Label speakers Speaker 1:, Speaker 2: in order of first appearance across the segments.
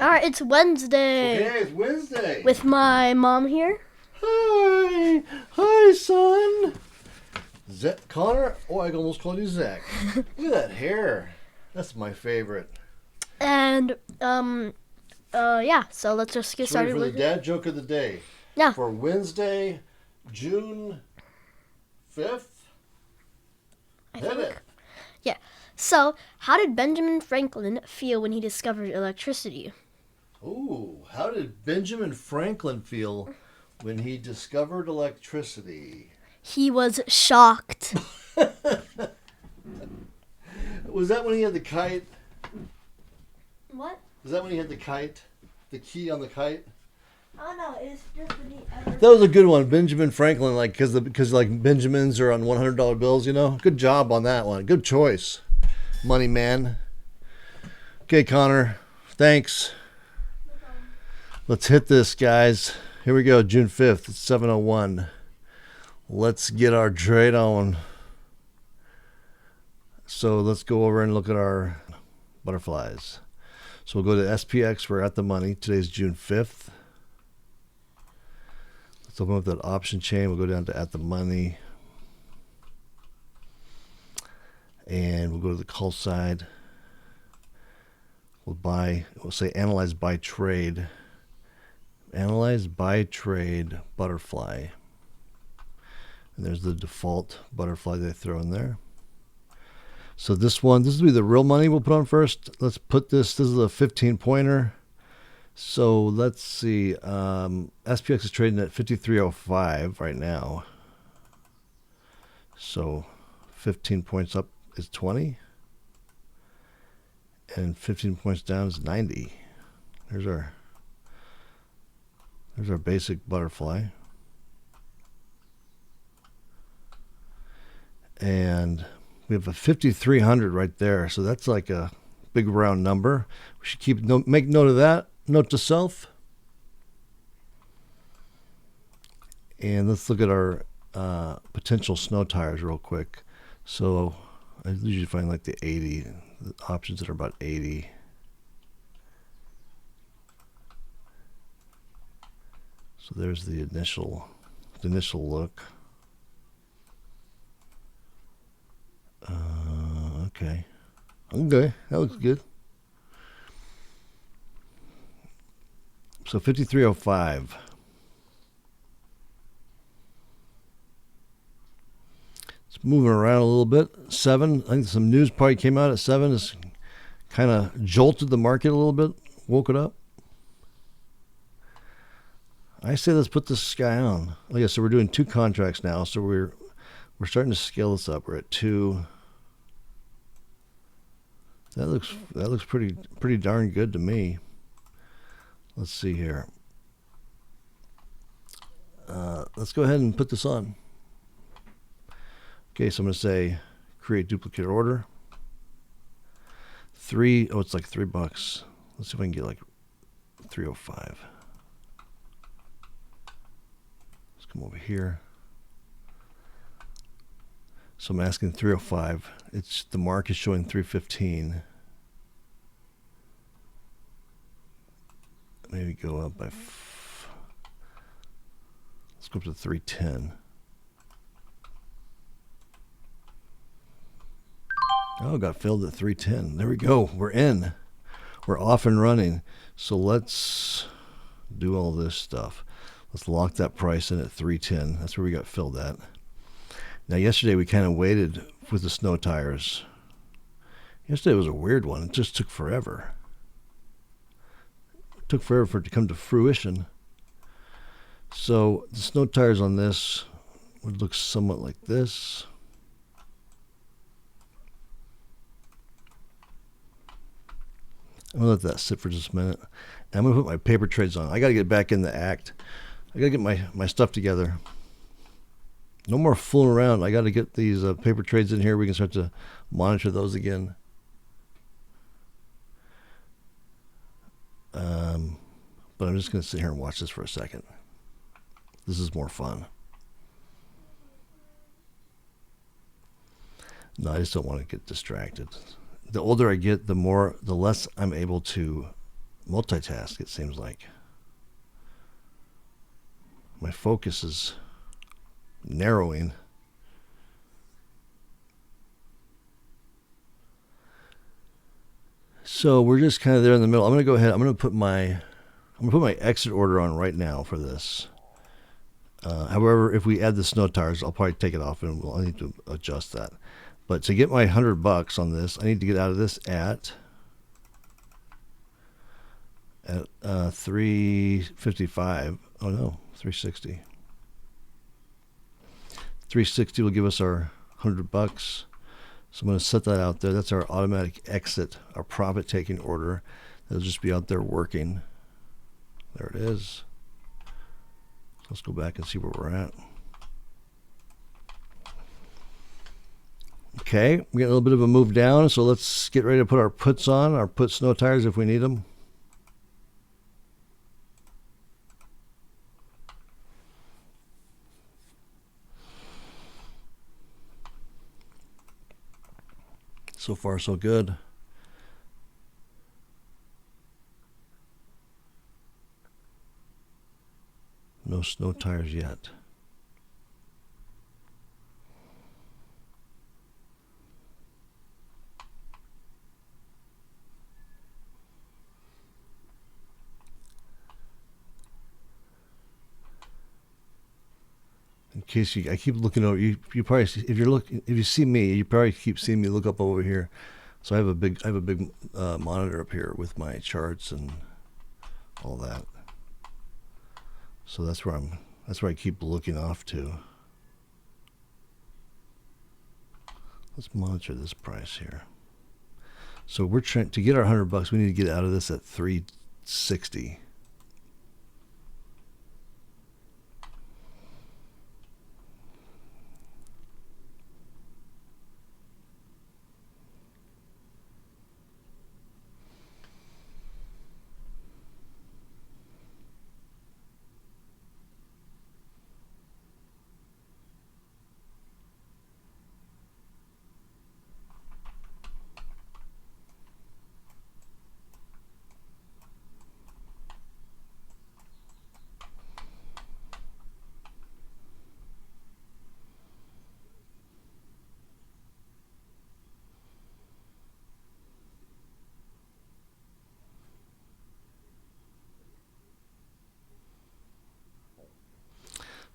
Speaker 1: All right, it's Wednesday.
Speaker 2: Okay, it's Wednesday.
Speaker 1: With my mom here.
Speaker 2: Hi. Hi, son. Connor? Oh, I almost called you Zach. Look at that hair. That's my favorite.
Speaker 1: And, yeah, so let's just get
Speaker 2: Ready
Speaker 1: started
Speaker 2: for
Speaker 1: with
Speaker 2: the dad joke of the day.
Speaker 1: Yeah.
Speaker 2: For Wednesday, June 5th. Hit it.
Speaker 1: Yeah. So, how did Benjamin Franklin feel when he discovered electricity?
Speaker 2: Ooh, how did Benjamin Franklin feel when he discovered electricity?
Speaker 1: He was shocked.
Speaker 2: Was that when he had the kite?
Speaker 1: What?
Speaker 2: Was that when he had the kite? The key on the kite?
Speaker 1: Oh, no, it's just when he ever...
Speaker 2: That was a good one, Benjamin Franklin. Like, because like Benjamins are on $100 bills, you know. Good job on that one. Good choice, money man. Okay, Connor. Thanks. Let's hit this, guys. Here we go. June 5th. It's 7:01. Let's get our trade on. So let's go over and look at our butterflies. So we'll go to SPX. We're at the money. Today's June 5th. Let's open up that option chain. We'll go down to at the money. And we'll go to the call side. We'll say analyze by trade. Analyze by trade butterfly. And there's the default butterfly they throw in there. So this will be the real money we'll put on first. Let's put this is a 15-pointer. So let's see. SPX is trading at 53.05 right now. So 15 points up is 20. And 15 points down is 90. There's our basic butterfly. And we have a 5,300 right there. So that's like a big round number. We should make note of that. Note to self. And let's look at our potential snow tires real quick. So I usually find like the 80, the options that are about 80. So there's the initial look. Okay, that looks good. So 53.05. It's moving around a little bit. 7. I think some news probably came out at 7. It's kind of jolted the market a little bit, woke it up. I say let's put this guy on. Like I said, we're doing 2 contracts now, so we're starting to scale this up. We're at 2. That looks pretty darn good to me. Let's see here. Let's go ahead and put this on. Okay, so I'm going to say create duplicate order. 3. Oh, it's like $3. Let's see if I can get like 305. Let's come over here. So I'm asking 305. The mark is showing 315. Maybe go up by. Let's go up to 310. Oh, got filled at 310. There we go. We're in. We're off and running. So let's do all this stuff. Let's lock that price in at 310. That's where we got filled at. Now, yesterday we kind of waited with the snow tires. Yesterday was a weird one. It just took forever. It took forever for it to come to fruition. So the snow tires on this would look somewhat like this. I'm going to let that sit for just a minute. I'm going to put my paper trades on. I got to get back in the act. I got to get my stuff together. No more fooling around. I got to get these paper trades in here. We can start to monitor those again. But I'm just going to sit here and watch this for a second. This is more fun. No, I just don't want to get distracted. The older I get, the less I'm able to multitask, it seems like. My focus is narrowing. So we're just kind of there in the middle. I'm going to go ahead. I'm going to put my exit order on right now for this. However, if we add the snow tires, I'll probably take it off and I'll need to adjust that. But to get my $100 on this, I need to get out of this at 355. Oh no, 360. 360 will give us our $100. So I'm going to set that out there. That's our automatic exit, our profit taking order. It'll just be out there working. There it is. Let's go back and see where we're at. Okay, we get a little bit of a move down, so let's get ready to put our puts on, our put snow tires if we need them. So far, so good. No snow tires yet. In case I keep looking over, you probably see, if you see me, you probably keep seeing me look up over here. So I have a big monitor up here with my charts and all that. So that's where I keep looking off to. Let's monitor this price here. So we're trying to get our $100. We need to get out of this at 360.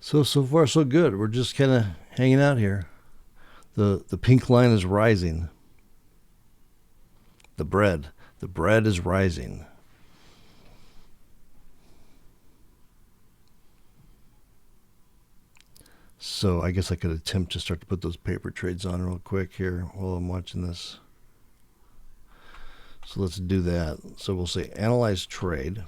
Speaker 2: So far so good. We're just kind of hanging out here. The pink line is rising. The bread is rising. So I guess I could attempt to start to put those paper trades on real quick here while I'm watching this. So let's do that. So we'll say analyze trade.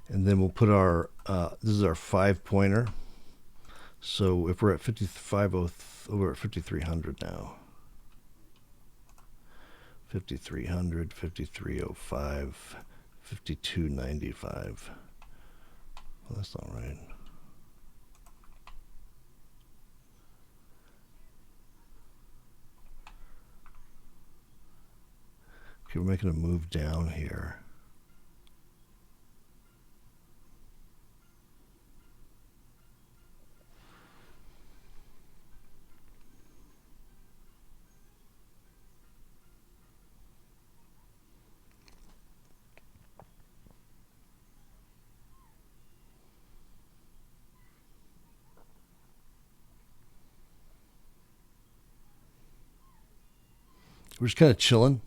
Speaker 2: And then we'll put our, this is our 5-pointer. So if we're at 55, we're at 5,300 now. 5,300, 5,305, 5,295. Well, that's not right. Okay, we're making a move down here. We're just kind of chilling.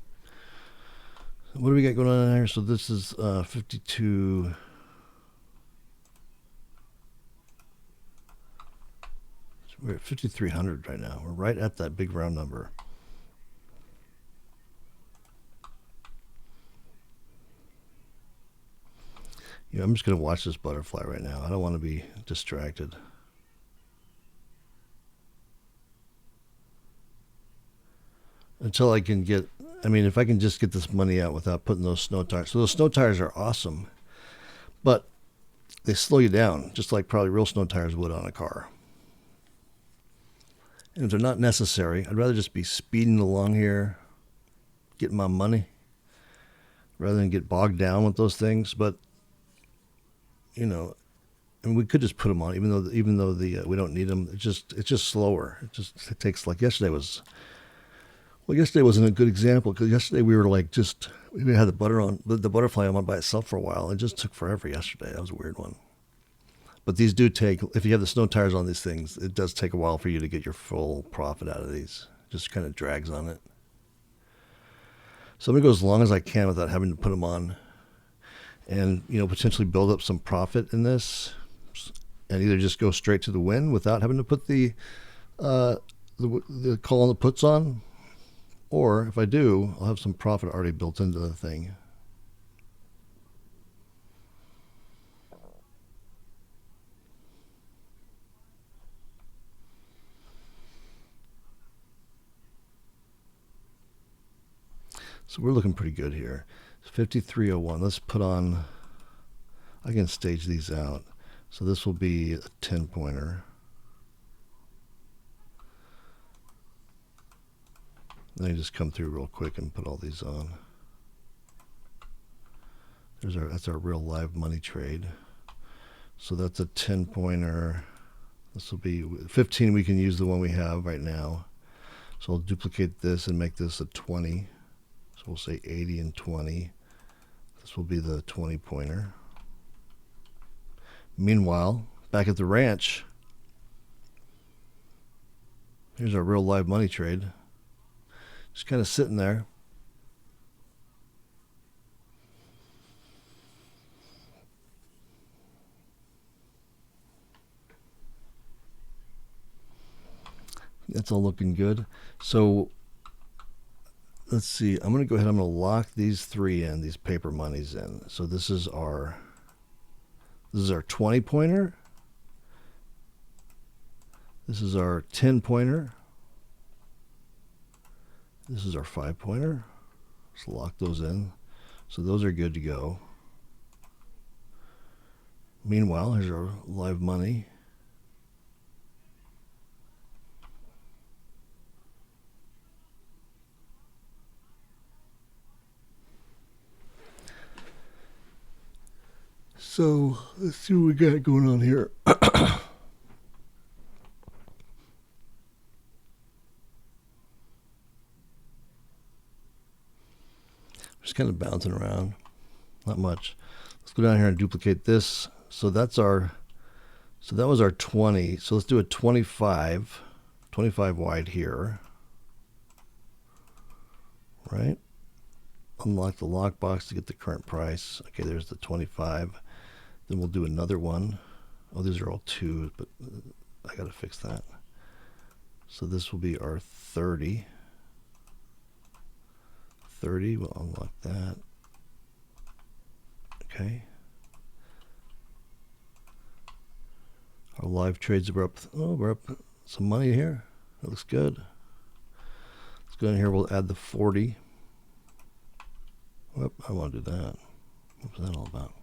Speaker 2: What do we got going on here? So this is 52. We're at 5,300 right now. We're right at that big round number. You know, I'm just going to watch this butterfly right now. I don't want to be distracted. Until I can get, I mean, if I can just get this money out without putting those snow tires. So those snow tires are awesome. But they slow you down, just like probably real snow tires would on a car. And if they're not necessary, I'd rather just be speeding along here, getting my money, rather than get bogged down with those things. But, you know, and we could just put them on, even though we don't need them. It's just slower. It takes, like yesterday was a good example, because yesterday we were like we had the butterfly on by itself for a while. It just took forever yesterday. That was a weird one. But these do take, if you have the snow tires on these things, it does take a while for you to get your full profit out of these. It just kind of drags on it. So I'm going to go as long as I can without having to put them on, and, you know, potentially build up some profit in this, and either just go straight to the win without having to put the call on the puts on, or if I do, I'll have some profit already built into the thing. So we're looking pretty good here. 53.01. Let's put on, I can stage these out. So this will be a 10-pointer. Then you just come through real quick and put all these on. That's our real live money trade. So that's a 10-pointer. This will be 15. We can use the one we have right now. So I'll duplicate this and make this a 20. So we'll say 80 and 20. This will be the 20-pointer. Meanwhile, back at the ranch, here's our real live money trade. Just kind of sitting there. That's all looking good. So let's see. I'm going to go ahead. I'm going to lock these three in, these paper monies in. So this is our 20-pointer. This is our 10-pointer. This is our 5-pointer. Let's lock those in. So those are good to go. Meanwhile, here's our live money. So let's see what we got going on here. Just kind of bouncing around, not much. Let's go down here and duplicate this. So that was our 20. So let's do a 25 wide here, right? Unlock the lockbox to get the current price. Okay, there's the 25. Then we'll do another one. Oh, these are all twos, but I got to fix that. So this will be our 30. 30, we'll unlock that. Okay. Our live trades are up. Oh, we're up some money here. That looks good. Let's go in here. We'll add the 40. Whoop, I want to do that. What was that all about?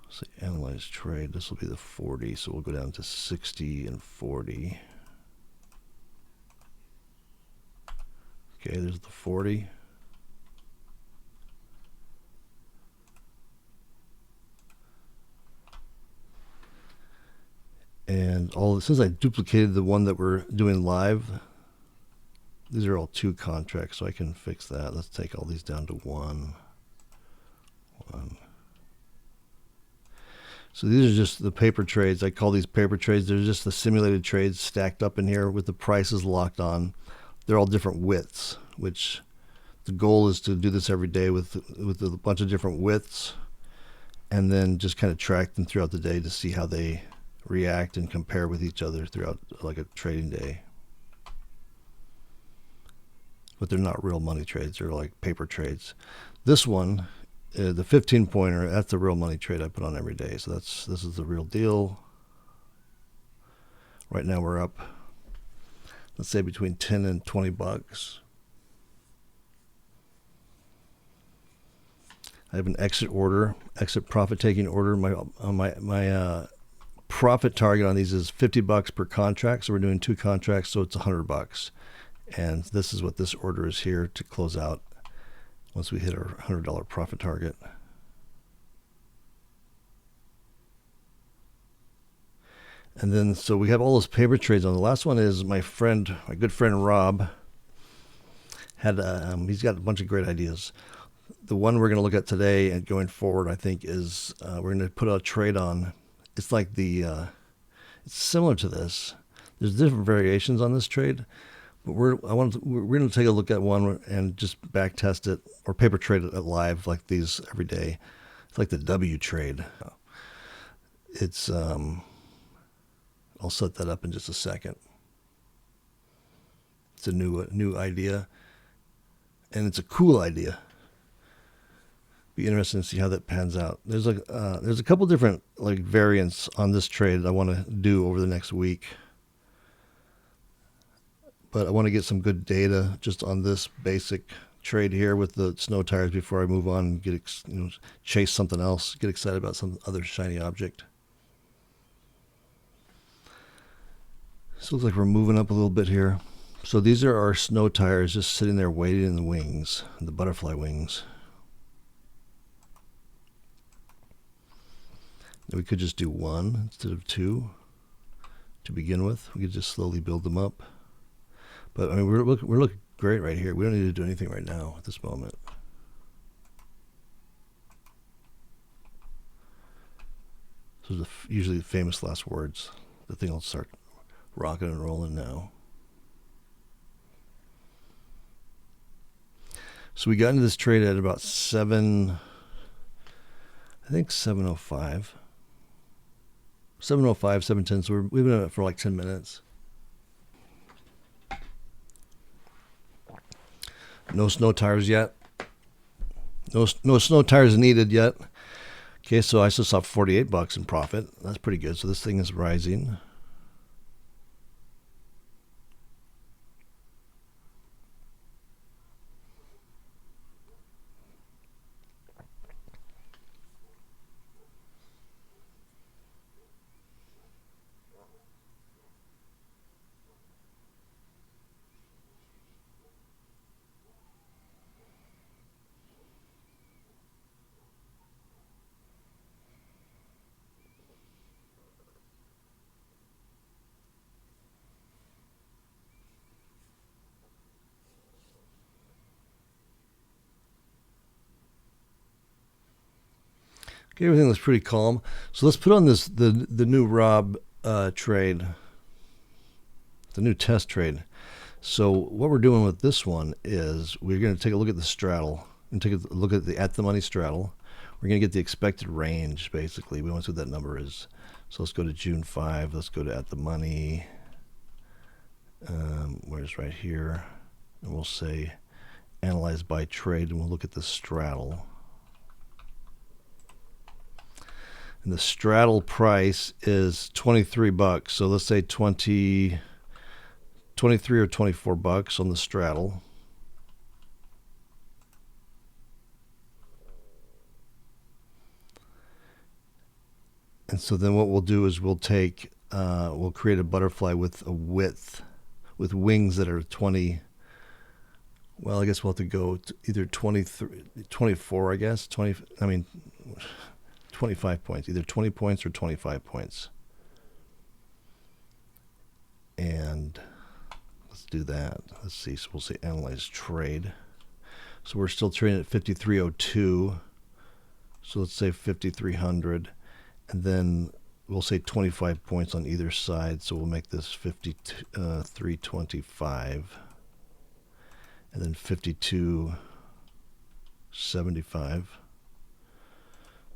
Speaker 2: Let's say analyze trade. This will be the 40. So we'll go down to 60 and 40. Okay, there's the 40. And since I duplicated the one that we're doing live, these are all 2 contracts, so I can fix that. Let's take all these down to 1. So these are just the paper trades. I call these paper trades. They're just the simulated trades stacked up in here with the prices locked on. They're all different widths, which the goal is to do this every day with a bunch of different widths, and then just kind of track them throughout the day to see how they react and compare with each other throughout like a trading day. But they're not real money trades. They're like paper trades. This one, the 15-pointer, that's the real money trade I put on every day. So this is the real deal. Right now we're up, let's say, between 10 and 20 bucks. I have an exit order, exit profit taking order. My profit target on these is $50 per contract. So we're doing 2 contracts, so it's $100. And this is what this order is here to close out once we hit our $100 profit target. And then, so we have all those paper trades on. The last one is my good friend Rob had, he's got a bunch of great ideas. The one we're going to look at today and going forward, I think, is we're going to put a trade on. It's like it's similar to this. There's different variations on this trade, but we're going to take a look at one and just back test it or paper trade it live like these every day. It's like the W trade. It's I'll set that up in just a second. It's a new idea, and it's a cool idea. Be interesting to see how that pans out. There's a couple different like variants on this trade I want to do over the next week, but I want to get some good data just on this basic trade here with the snow tires before I move on and chase something else, get excited about some other shiny object. So it looks like we're moving up a little bit here. So these are our snow tires just sitting there waiting in the wings, the butterfly wings. We could just do 1 instead of 2 to begin with. We could just slowly build them up. But I mean, we're looking great right here. We don't need to do anything right now at this moment. So usually the famous last words. The thing will start rocking and rolling now. So we got into this trade at about 705. 705, 710. So we've been in it for like 10 minutes. No snow tires yet. No snow tires needed yet. Okay, so I just saw $48 in profit. That's pretty good. So this thing is rising. Okay, everything looks pretty calm. So let's put on the new Rob trade, the new test trade. So what we're doing with this one is we're going to take a look at the straddle and take a look at the money straddle. We're going to get the expected range, basically. We want to see what that number is. So let's go to June 5. Let's go to at the money. Where's right here? And we'll say analyze by trade, and we'll look at the straddle. And the straddle price is $23. So let's say 23 or $24 on the straddle. And so then what we'll do is we'll create a butterfly with a width, with wings that are 20. Well, I guess we'll have to go to either 23, 24, I guess. 25 points, either 20 points or 25 points. And let's do that. Let's see. So we'll say analyze trade. So we're still trading at 5302. So let's say 5300. And then we'll say 25 points on either side. So we'll make this 5325. And then 5275.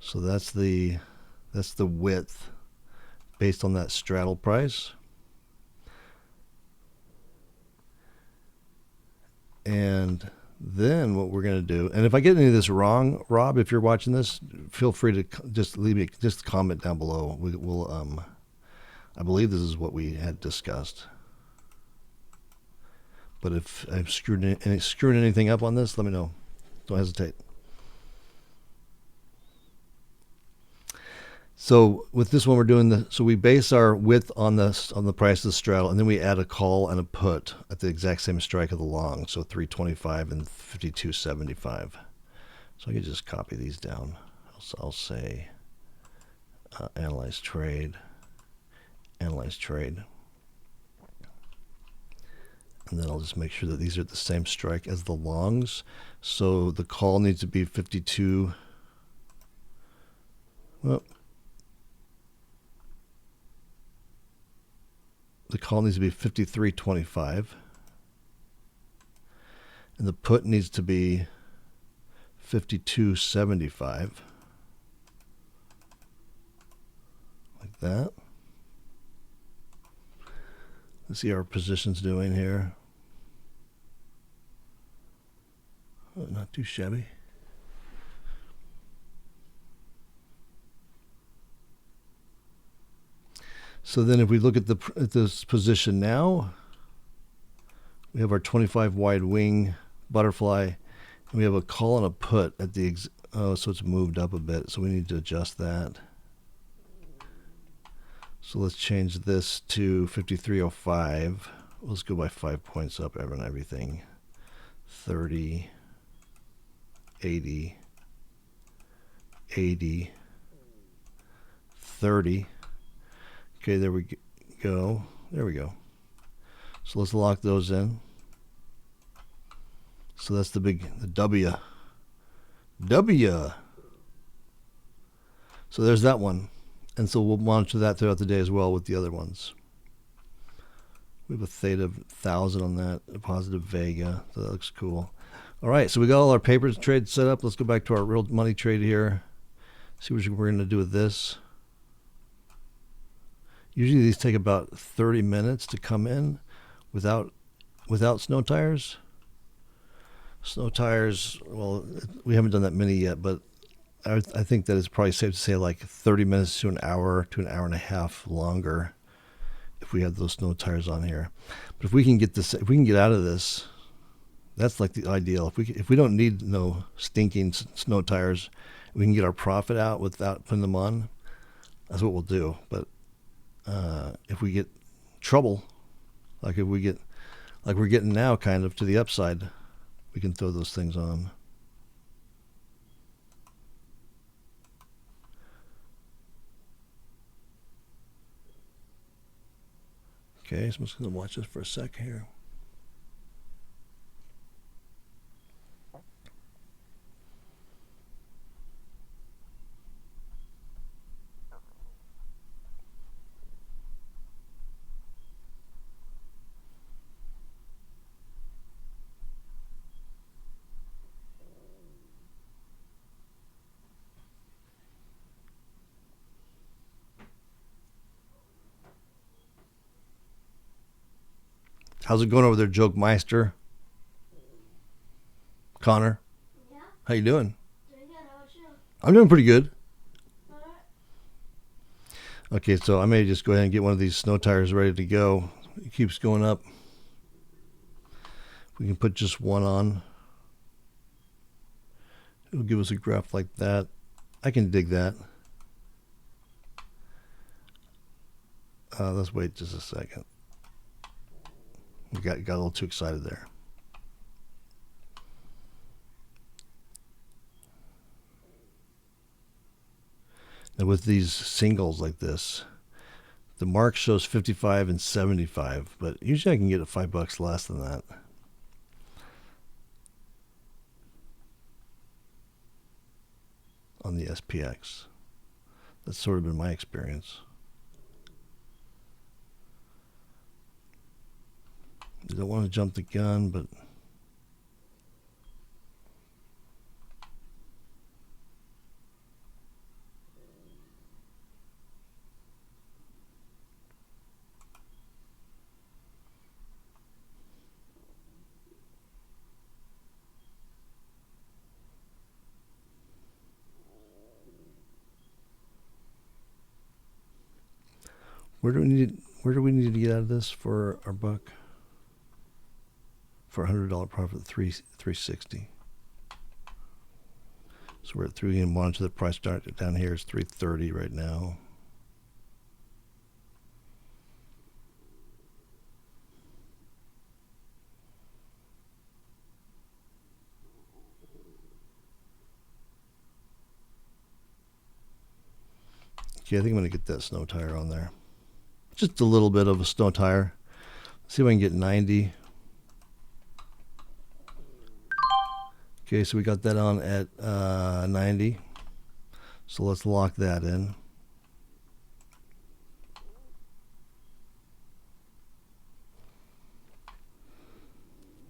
Speaker 2: So that's the width based on that straddle price. And then what we're going to do, and if I get any of this wrong, Rob, if you're watching this, feel free to just leave me just comment down below. We'll I believe this is what we had discussed. But if I've screwed anything up on this, let me know. Don't hesitate. So with this one, we're doing so we base our width on the price of the straddle, and then we add a call and a put at the exact same strike of the long. So 325 and 52.75. So I can just copy these down. I'll say analyze trade, and then I'll just make sure that these are the same strike as the longs. So the call needs to be 52. Well, the call needs to be 53.25, and the put needs to be 52.75, like that. Let's see how our position's doing here. Oh, not too shabby. So then if we look at this position now, we have our 25 wide wing butterfly, and we have a call and a put at the so it's moved up a bit, so we need to adjust that. So let's change this to 53.05. Let's go by 5 points up on everything. 30, 80, 80, 30. Okay, there we go. There we go. So let's lock those in. So that's the W. W. So there's that one. And so we'll monitor that throughout the day as well with the other ones. We have a theta 1000 on that, a positive vega. So that looks cool. All right, so we got all our paper trades set up. Let's go back to our real money trade here. See what we're going to do with this. Usually these take about 30 minutes to come in without snow tires. Snow tires, well, we haven't done that many yet, but I think that it's probably safe to say like 30 minutes to an hour and a half longer if we have those snow tires on here. But if we can get out of this, that's like the ideal. If we don't need no stinking snow tires, we can get our profit out without putting them on. That's what we'll do. But if we get trouble, like we're getting now, kind of to the upside, we can throw those things on. Okay, so I'm just going to watch this for a sec here. How's it going over there, Joke Meister? Connor?
Speaker 1: Yeah?
Speaker 2: How you doing?
Speaker 1: Doing good. How about you?
Speaker 2: I'm doing pretty good.
Speaker 1: All right.
Speaker 2: Okay, so I may just go ahead and get one of these snow tires ready to go. It keeps going up. We can put just one on. It'll give us a graph like that. I can dig that. Let's wait just a second. We got a little too excited there. Now with these singles like this, the mark shows 55 and 75, but usually I can get it $5 less than that. On the SPX. That's sort of been my experience. I don't want to jump the gun, but where do we need to get out of this for our buck? For $100 profit, 360. So So we're at 3-1, so the price down here is 330 right now. Okay, I think I'm going to get that snow tire on there. Just a little bit of a snow tire. Let's see if I can get 90. Okay, so we got that on at 90. So let's lock that in.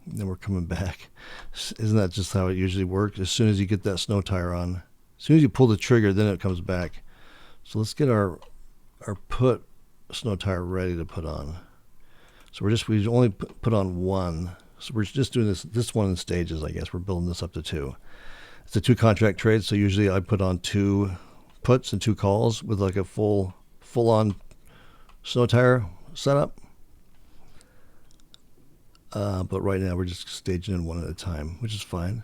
Speaker 2: And then we're coming back. Isn't that just how it usually works? As soon as you get that snow tire on, as soon as you pull the trigger, then it comes back. So let's get our put snow tire ready to put on. So we only put on one. So we're just doing this one in stages, I guess. We're building this up to 2. It's a 2 contract trade, so usually I put on 2 puts and 2 calls with like a full on snow tire setup. But right now we're just staging in one at a time, which is fine.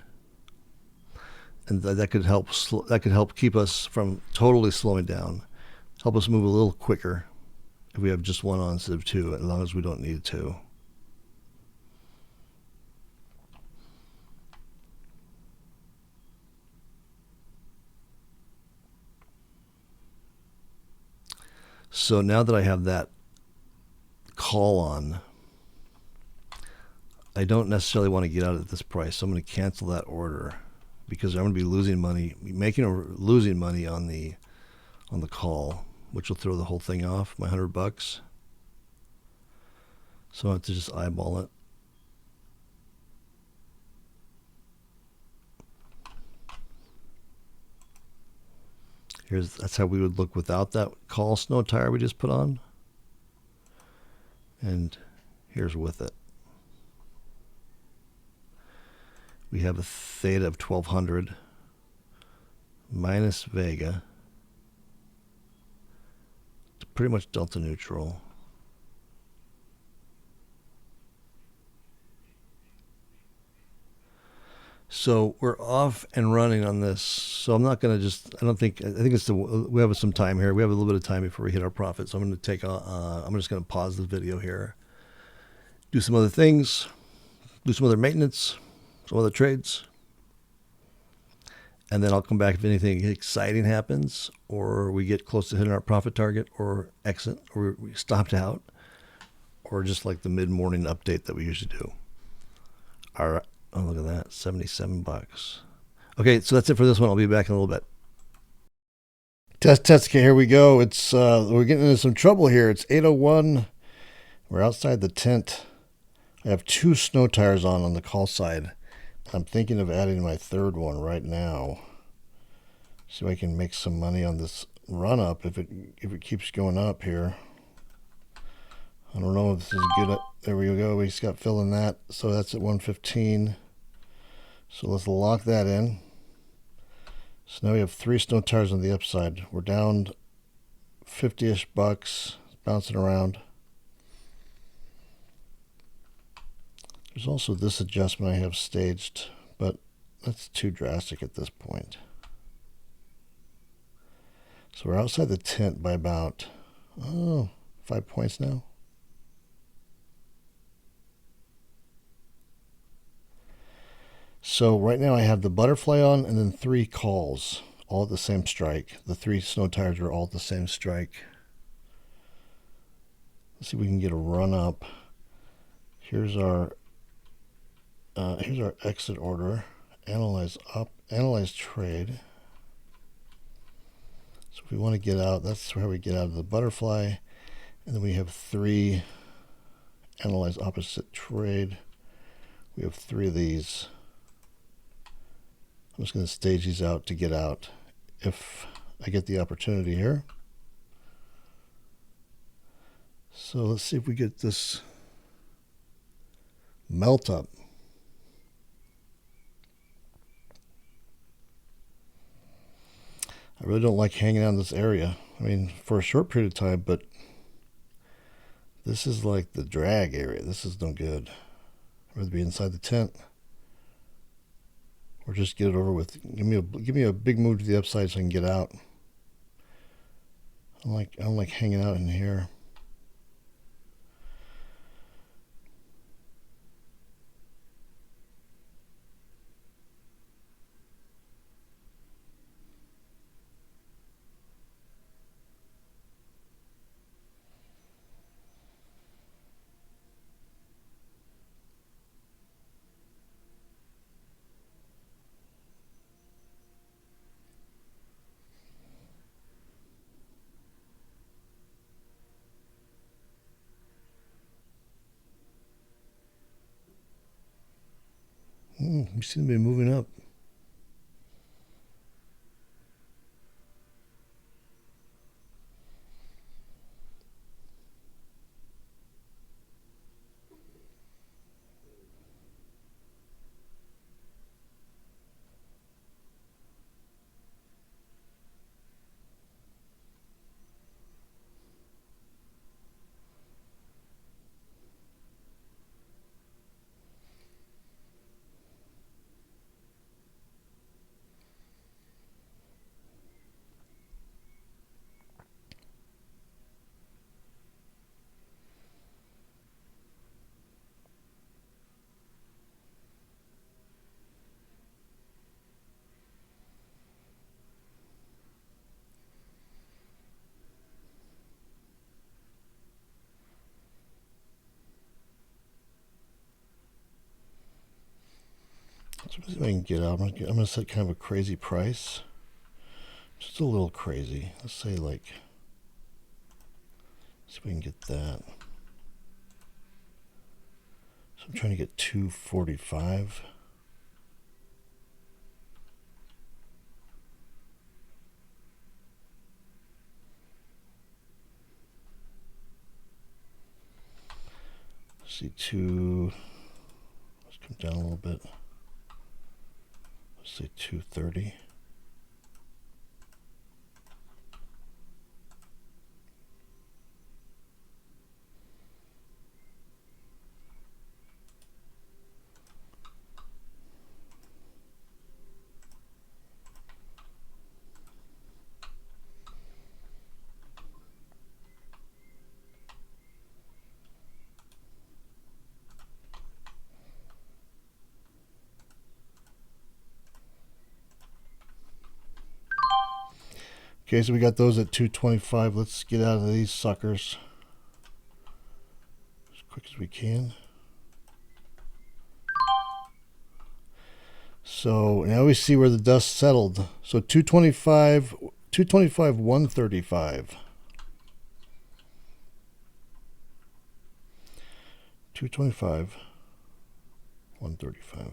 Speaker 2: And that could help keep us from totally slowing down, help us move a little quicker if we have just one on instead of 2, as long as we don't need 2. So now that I have that call on, I don't necessarily want to get out at this price, so I'm going to cancel that order because I'm going to be losing money, losing money on the call, which will throw the whole thing off, my $100. So I have to just eyeball it. That's how we would look without that call snow tire we just put on. And here's with it. We have a theta of 1200 minus Vega. It's pretty much delta neutral. So we're off and running on this. So I'm not going to I think we have some time here. We have a little bit of time before we hit our profit. So I'm going to I'm just going to pause the video here, do some other things, do some other maintenance, some other trades. And then I'll come back if anything exciting happens or we get close to hitting our profit target or exit or we stopped out or just like the mid-morning update that we usually do. All right. Oh, look at that. $77. Okay, so that's it for this one. I'll be back in a little bit. Test. Okay, here we go. It's we're getting into some trouble here. It's 8:01. We're outside the tent. I have 2 snow tires on the call side. I'm thinking of adding my 3rd one right now. See if I can make some money on this run up if it keeps going up here. I don't know if this is good. There we go. We just got fill in that. So that's at 115. So let's lock that in. So now we have 3 snow tires on the upside. We're down 50-ish bucks, bouncing around. There's also this adjustment I have staged, but that's too drastic at this point. So we're outside the tent by about 5 points now. So right now I have the butterfly on and then 3 calls, all at the same strike. The 3 snow tires are all at the same strike. Let's see if we can get a run up. Here's our exit order. Analyze trade. So if we want to get out, that's where we get out of the butterfly. And then we have 3 analyze opposite trade. We have 3 of these. I'm just going to stage these out to get out if I get the opportunity here. So let's see if we get this melt up. I really don't like hanging out in this area. I mean, for a short period of time, but this is like the drag area. This is no good. I'd rather be inside the tent or just get it over with. Give me a big move to the upside so I can get out. I don't like hanging out in here. We seem to be moving up. So if I can get out, I'm gonna set kind of a crazy price. Just a little crazy. Let's say like, see if we can get that. So I'm trying to get 245. See let's come down a little bit. Let's say 230. Okay, so we got those at 225. Let's get out of these suckers as quick as we can. So now we see where the dust settled. So 225, 135. 225, 135.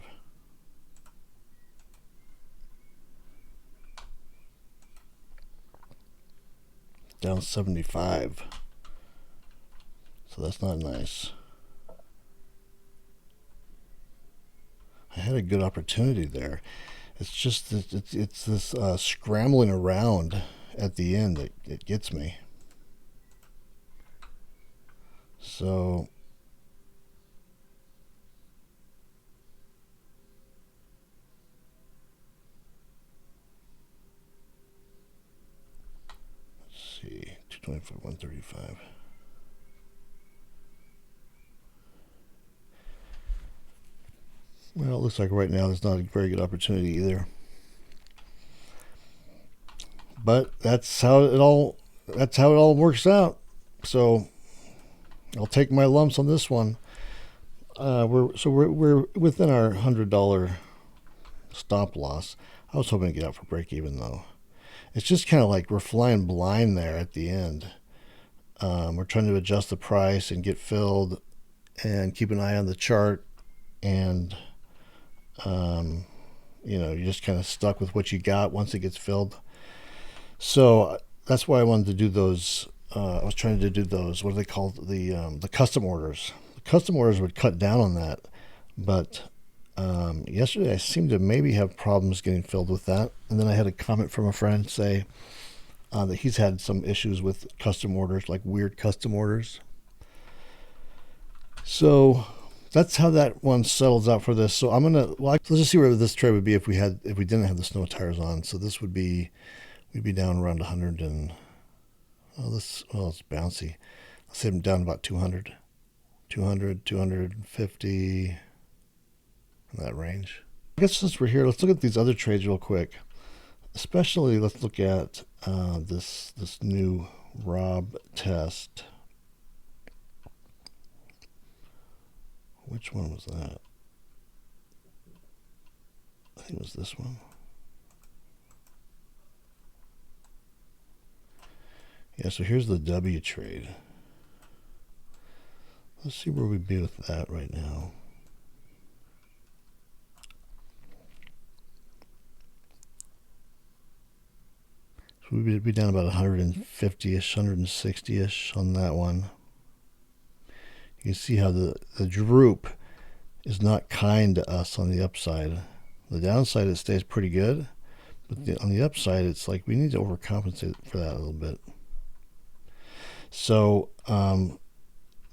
Speaker 2: Down 75. So that's not nice. I had a good opportunity there. It's just it's this scrambling around at the end that gets me. So let's see, 225, 135. Well, it looks like right now there's not a very good opportunity either. But that's how it all works out. So I'll take my lumps on this one. We're within our $100 stop loss. I was hoping to get out for break even though. It's just kind of like we're flying blind there at the end. We're trying to adjust the price and get filled, and keep an eye on the chart, and you're just kind of stuck with what you got once it gets filled. So that's why I wanted to do those. I was trying to do those. What are they called? The custom orders. The custom orders would cut down on that, but yesterday I seemed to maybe have problems getting filled with that. And then I had a comment from a friend say that he's had some issues with custom orders, like weird custom orders. So that's how that one settles out for this. So I'm gonna let's just see where this trade would be if we didn't have the snow tires on. So this would be we'd be down around 100 and it's bouncy. Let's say I'm down about 200, 250 in that range. I guess since we're here, let's look at these other trades real quick. Especially, let's look at this new Rob test. Which one was that? I think it was this one. Yeah, so here's the W trade. Let's see where we'd be with that right now. So we'd be down about 150-ish, 160-ish on that one. You can see how the droop is not kind to us on the upside. The downside, it stays pretty good. But on the upside, it's like we need to overcompensate for that a little bit. So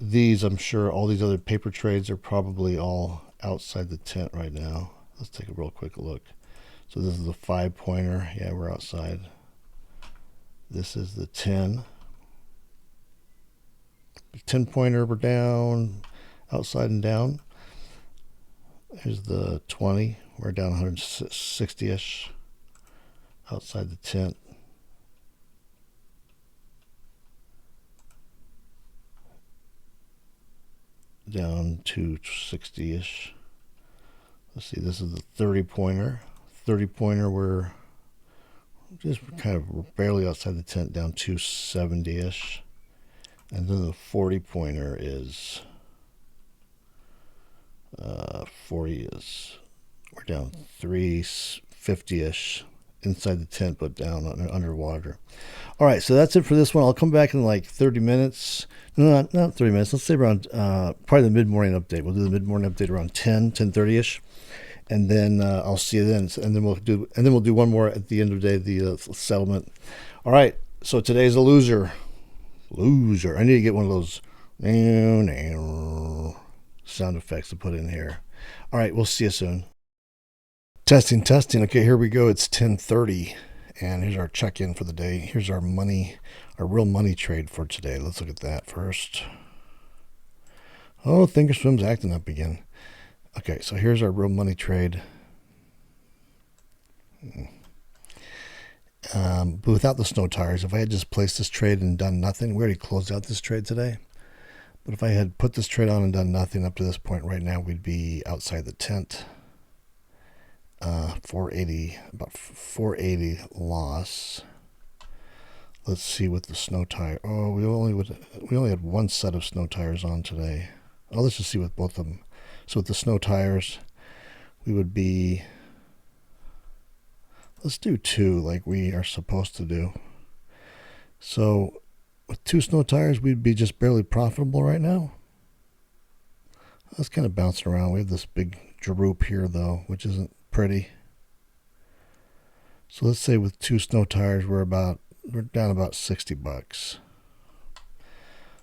Speaker 2: these, I'm sure, all these other paper trades are probably all outside the tent right now. Let's take a real quick look. So this is the 5-pointer. Yeah, we're outside. This is the 10. The 10-pointer, we're down, outside and down. Here's the 20. We're down 160-ish, outside the tent. Down to 60-ish. Let's see, this is the 30-pointer. 30-pointer, we're just kind of barely outside the tent, down 270-ish. And then the 40-pointer is 40 is, we're down 350-ish inside the tent, but down underwater. All right, so that's it for this one. I'll come back in like 30 minutes. No, not 30 minutes. Let's say around probably the mid-morning update. We'll do the mid-morning update around 10:30ish. And then I'll see you then. And then we'll do one more at the end of the day, the settlement. All right. So today's a loser. Loser. I need to get one of those sound effects to put in here. All right. We'll see you soon. Testing. Okay, here we go. It's 10:30, and here's our check-in for the day. Here's our money, our real money trade for today. Let's look at that first. Oh, Thinkorswim's acting up again. Okay, so here's our real money trade. But without the snow tires, if I had just placed this trade and done nothing, we already closed out this trade today. But if I had put this trade on and done nothing up to this point right now, we'd be outside the tent. 480, about 480 loss. Let's see what the snow tire. Oh, we only had one set of snow tires on today. Oh, let's just see with both of them. So with the snow tires, we would be, let's do 2 like we are supposed to do. So with 2 snow tires, we'd be just barely profitable right now. That's kind of bouncing around. We have this big droop here though, which isn't pretty. So let's say with 2 snow tires, we're down about $60.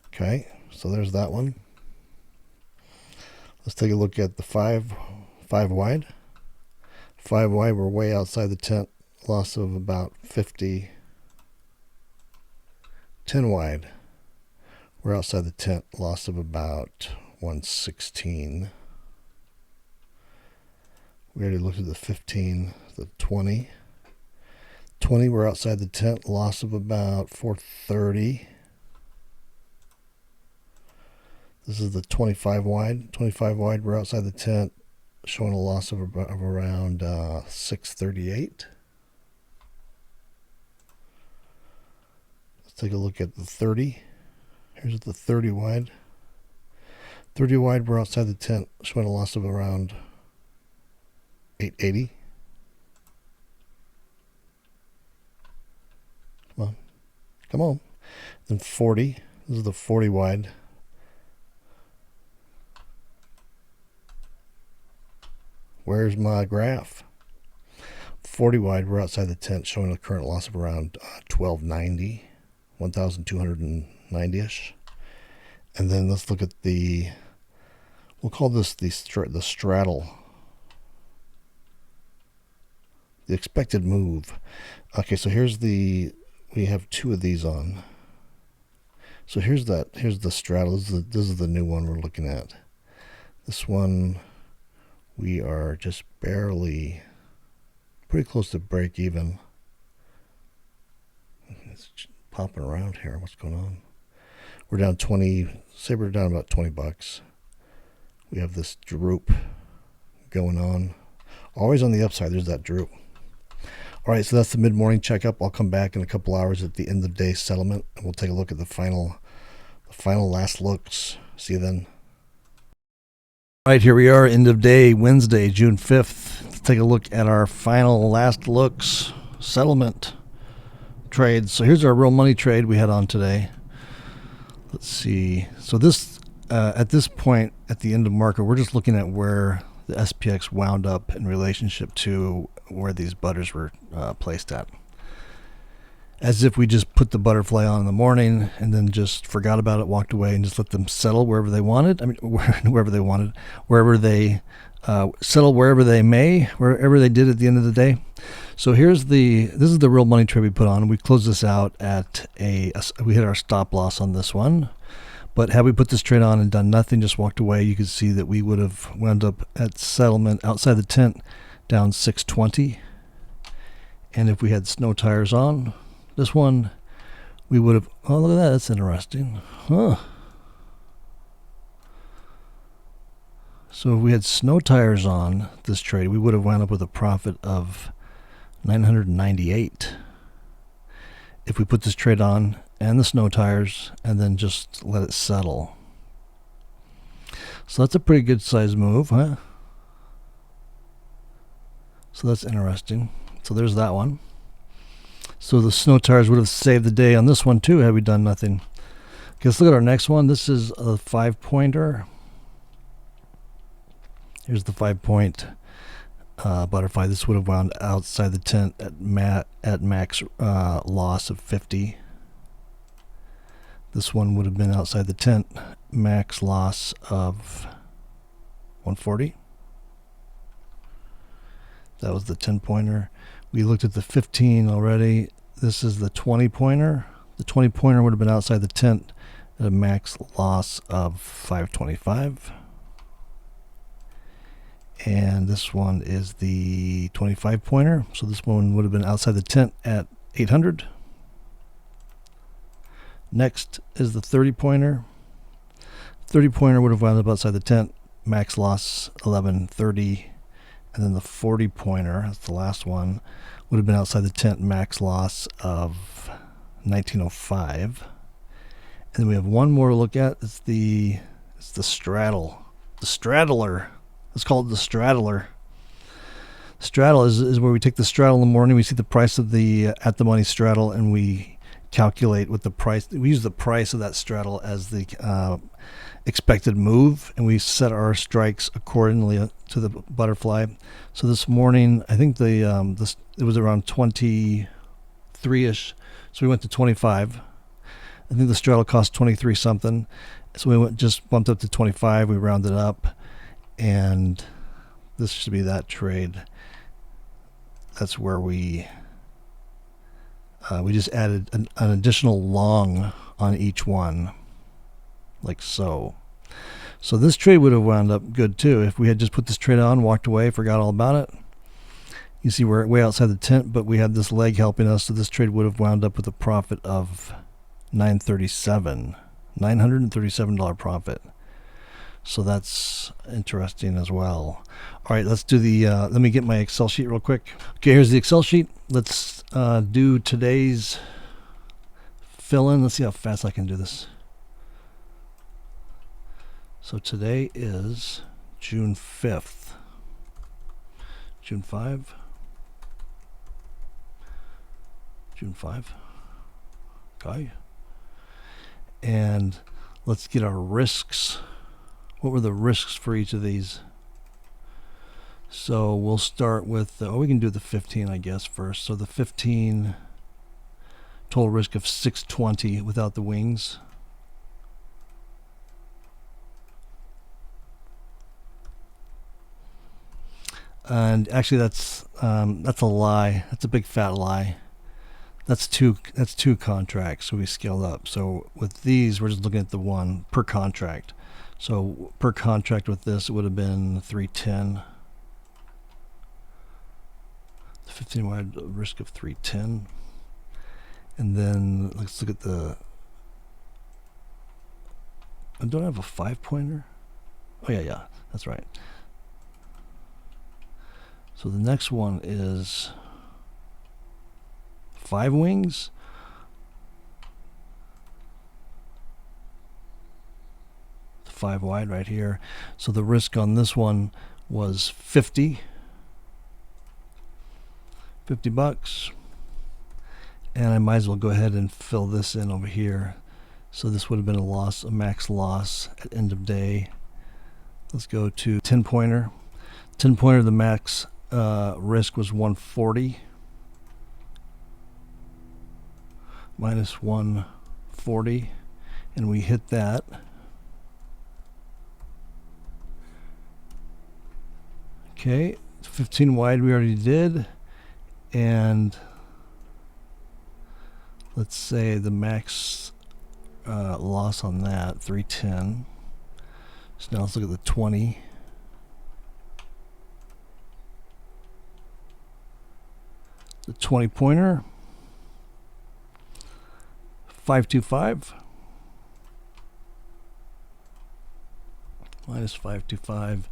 Speaker 2: Okay, so there's that one. Let's take a look at the 5 wide. 5 wide, we're way outside the tent, loss of about 50. 10 wide, we're outside the tent, loss of about 116. We already looked at the 15, the 20. 20, we're outside the tent, loss of about 430. This is the 25 wide. 25 wide, we're outside the tent, showing a loss of around 638. Let's take a look at the 30. Here's the 30 wide. 30 wide, we're outside the tent, showing a loss of around 880. Come on. Then 40. This is the 40 wide. Where's my graph? 40 wide, we're outside the tent, showing a current loss of around 1290, 1,290-ish. And then let's look at the We'll call this the straddle. The expected move. Okay, so we have two of these on. So here's the straddle. This is the new one we're looking at. This one, we are just barely, pretty close to break even. It's popping around here. What's going on? We're down 20, say we're down about $20. We have this droop going on. Always on the upside, there's that droop. All right, so that's the mid-morning checkup. I'll come back in a couple hours at the end of the day settlement, and we'll take a look at the final last looks. See you then. All right, here we are, end of day, Wednesday, June 5th. Let's take a look at our final last looks settlement trades. So here's our real money trade we had on today. Let's see. So this at this point at the end of market, we're just looking at where the SPX wound up in relationship to where these butters were placed at. As if we just put the butterfly on in the morning and then just forgot about it, walked away, and just let them settle wherever they wanted. I mean, wherever they wanted, wherever they settle, wherever they may, wherever they did at the end of the day. So this is the real money trade we put on. We closed this out at we hit our stop loss on this one. But had we put this trade on and done nothing, just walked away, you could see that we would have wound up at settlement outside the tent down 620. And if we had snow tires on this one, we would have, oh, look at that, that's interesting. Huh. So if we had snow tires on this trade, we would have wound up with a profit of 998. If we put this trade on and the snow tires and then just let it settle. So that's a pretty good size move, huh? So that's interesting. So there's that one. So the snow tires would have saved the day on this one too had we done nothing. Okay, let's look at our next one. This is a 5-pointer. Here's the 5-point butterfly. This would have wound outside the tent at max loss of 50. This one would have been outside the tent, max loss of 140. That was the 10-pointer. We looked at the 15 already. This is the 20-pointer. The 20-pointer would have been outside the tent at a max loss of 525. And this one is the 25-pointer. So this one would have been outside the tent at 800. Next is the 30-pointer. 30-pointer would have wound up outside the tent, max loss 1130. And then the 40-pointer, that's the last one, would have been outside the tent, max loss of 1905. And then we have one more to look at. It's the straddle. The straddler. Let's call it the straddler. Straddle is where we take the straddle in the morning. We see the price of the at the money straddle, and we calculate what the price. We use the price of that straddle as the expected move, and we set our strikes accordingly to the butterfly. So this morning, I think it was around 23ish. So we went to 25. I think the straddle cost 23 something. So we just bumped up to 25. We rounded up, and this should be that trade. That's where we just added an additional long on each one, like so. So this trade would have wound up good too if we had just put this trade on, walked away, forgot all about it. You see we're way outside the tent, but we had this leg helping us, so this trade would have wound up with a profit of $937 profit. So that's interesting as well. All right, let's do let me get my Excel sheet real quick. Okay, here's the Excel sheet. Let's do today's fill-in. Let's see how fast I can do this. So today is June 5th. June 5. June 5. Okay. And let's get our risks. What were the risks for each of these? So we'll start with, we can do the 15, I guess, first. So the 15, total risk of 620 without the wings. And actually, that's a lie. That's a big fat lie. That's two contracts, so we scaled up. So with these, we're just looking at the one per contract. So per contract with this, it would have been 310. 15 wide, risk of 310. And then let's look at the. I don't have a 5-pointer. Oh yeah, that's right. So the next one is 5 wings. The 5 wide right here. So the risk on this one was 50 bucks. And I might as well go ahead and fill this in over here. So this would have been a loss, a max loss at end of day. Let's go to 10-pointer. 10-pointer, the max risk was 140. Minus 140. And we hit that. Okay, 15 wide we already did. And let's say the max loss on that, 310. So now let's look at the 20. The 20-pointer, 525. Minus 525.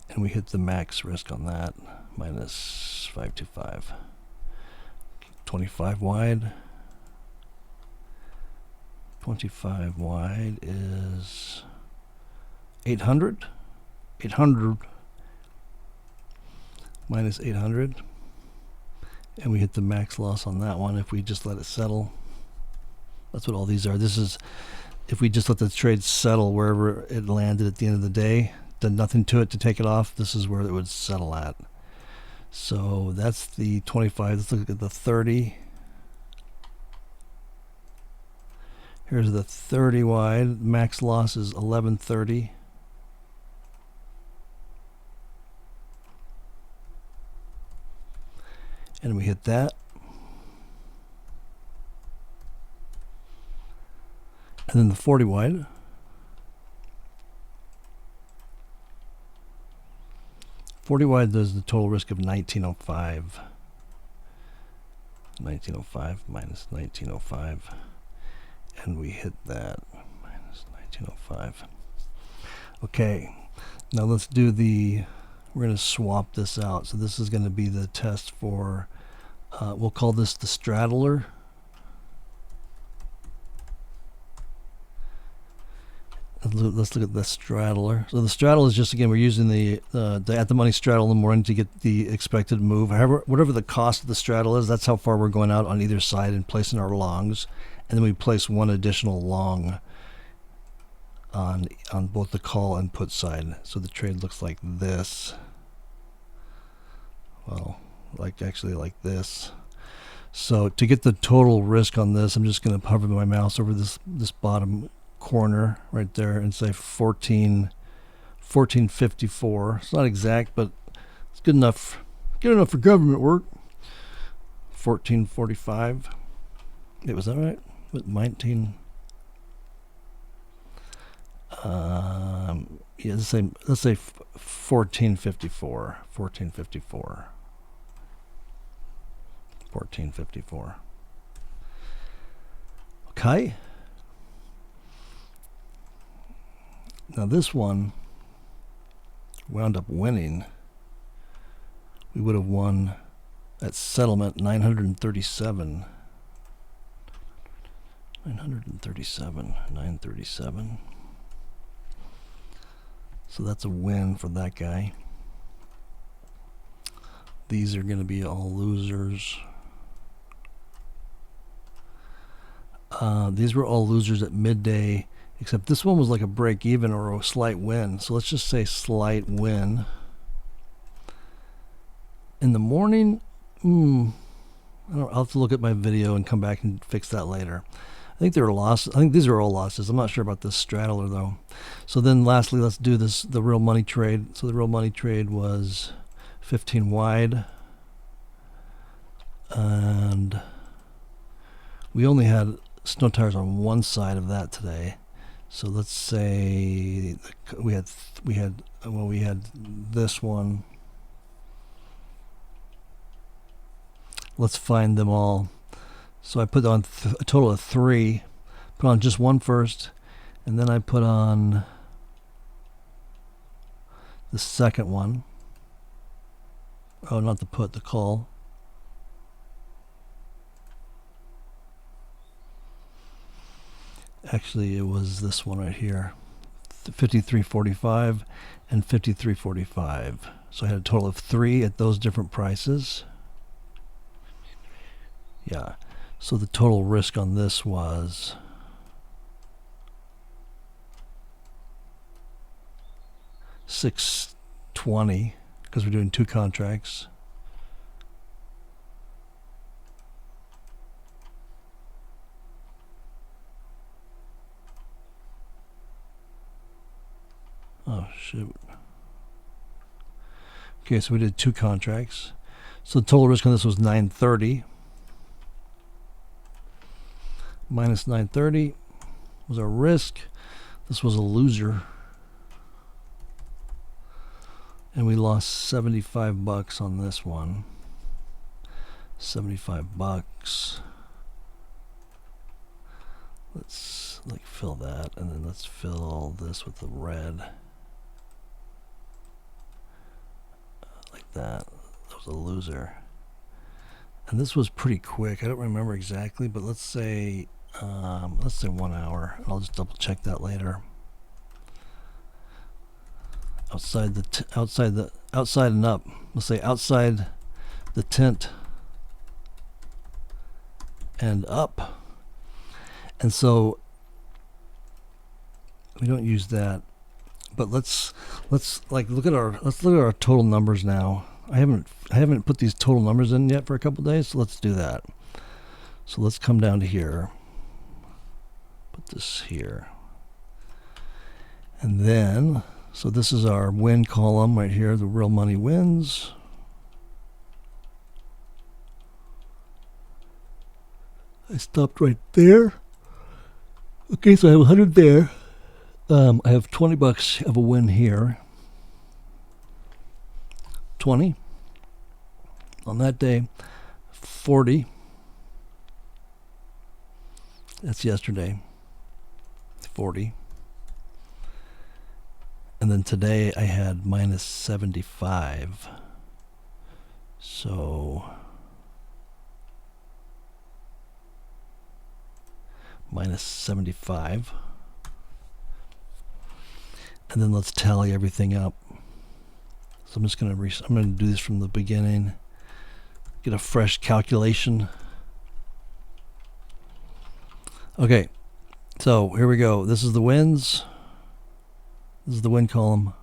Speaker 2: And we hit the max risk on that, minus 525. 25 wide. 25 wide is 800. 800 minus 800. And we hit the max loss on that one if we just let it settle. That's what all these are. This is if we just let the trade settle wherever it landed at the end of the day, done nothing to it to take it off, this is where it would settle at. So that's the 25. Let's look at the 30. Here's the 30 wide. Max loss is 1130. And we hit that. And then the 40 wide. 40 wide does the total risk of 1905. 1905 minus 1905. And we hit that. Minus 1905. Okay. Now let's do the, we're going to swap this out. So this is going to be the test for, we'll call this the straddler. Let's look at the straddler. So the straddle is just, again, we're using the at the money straddle in the morning to get the expected move. However, whatever the cost of the straddle is, that's how far we're going out on either side and placing our longs. And then we place one additional long on both the call and put side. So the trade looks like this. Well, actually like this. So to get the total risk on this, I'm just going to hover my mouse over this bottom corner right there and say 1454. It's not exact, but it's good enough for government work. 1445. Was that right? With 19. Yeah, let's say 1454. 1454. 1454. Okay. Now this one wound up winning. We would have won at settlement 937. 937. So that's a win for that guy. These are going to be all losers. These were all losers at midday. Except this one was like a break even or a slight win. So let's just say slight win. In the morning, I'll have to look at my video and come back and fix that later. I think there are losses. I think these are all losses. I'm not sure about this straddler though. So then lastly, let's do the real money trade. So the real money trade was 15 wide. And we only had snow tires on one side of that today. So let's say we had this one. Let's find them all. So I put on a total of 3. Put on just one first, and then I put on the second one. Oh, not the put, the call. Actually, it was this one right here, 53.45 and 53.45. So I had a total of 3 at those different prices. Yeah. So the total risk on this was $620 because we're doing 2 contracts. Oh, shoot. Okay, so we did 2 contracts. So the total risk on this was $930. Minus $930 was our risk. This was a loser. And we lost 75 bucks on this one. 75 bucks. Let's fill that, and then let's fill all this with the red. Like that. That was a loser. And this was pretty quick. I don't remember exactly, but let's say 1 hour. I'll just double check that later. Outside and up. Let's say outside the tent and up. And so we don't use that, but let's look at our total numbers now. I haven't put these total numbers in yet for a couple days, so let's do that. So let's come down to here. Put this here. And then, so this is our win column right here, the real money wins. I stopped right there. Okay, so I have 100 there. I have 20 bucks of a win here. 20. On that day, 40. That's yesterday. 40. And then today I had minus 75. So minus 75. And then let's tally everything up. So I'm just going to do this from the beginning. Get a fresh calculation. Okay. So here we go. This is the wins. This is the win column.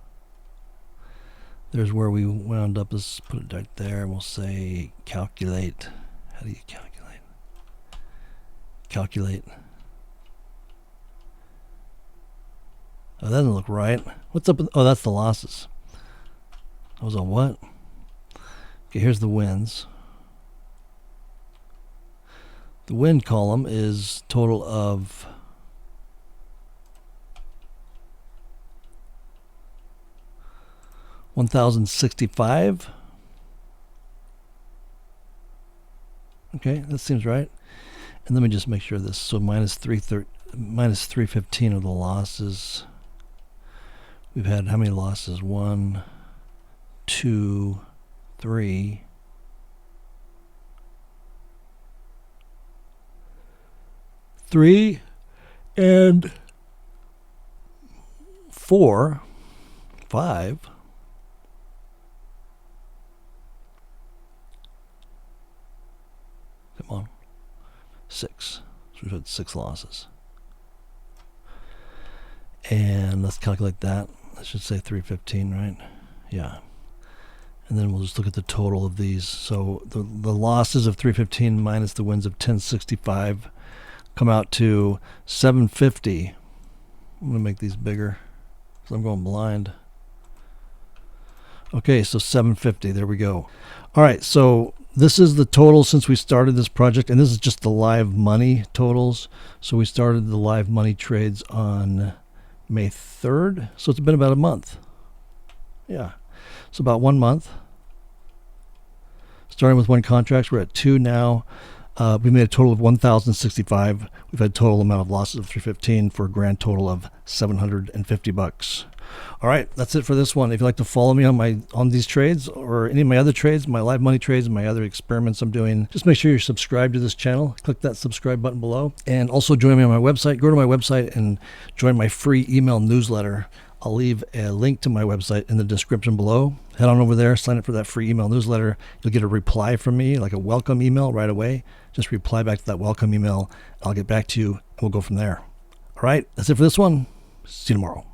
Speaker 2: There's where we wound up. Let's put it right there. And we'll say calculate. How do you calculate? Calculate. Oh, that doesn't look right. What's up with, oh, that's the losses. I was on what? Okay, here's the wins. The win column is total of $1,065. Okay, that seems right. And let me just make sure this. So minus 315 are the losses. We've had how many losses? 1, 2, 3. 3 and 4, 5. Come on. 6. So we've had 6 losses. And let's calculate that. I should say 315, right? Yeah. And then we'll just look at the total of these. So the losses of 315 minus the wins of 1065 come out to 750. I'm going to make these bigger because I'm going blind. Okay, so 750. There we go. All right, so this is the total since we started this project, and this is just the live money totals. So we started the live money trades on May 3rd. So it's been about a month. Yeah, so about 1 month. Starting with 1 contract, we're at 2 now. We made a total of 1,065. We've had a total amount of losses of 315 for a grand total of $750. All right, that's it for this one. If you'd like to follow me on these trades or any of my other trades, my live money trades, and my other experiments I'm doing, just make sure you're subscribed to this channel. Click that subscribe button below, and also join me on my website. Go to my website and join my free email newsletter. I'll leave a link to my website in the description below. Head on over there, sign up for that free email newsletter. You'll get a reply from me, like a welcome email right away. Just reply back to that welcome email. I'll get back to you, and we'll go from there. All right, that's it for this one. See you tomorrow.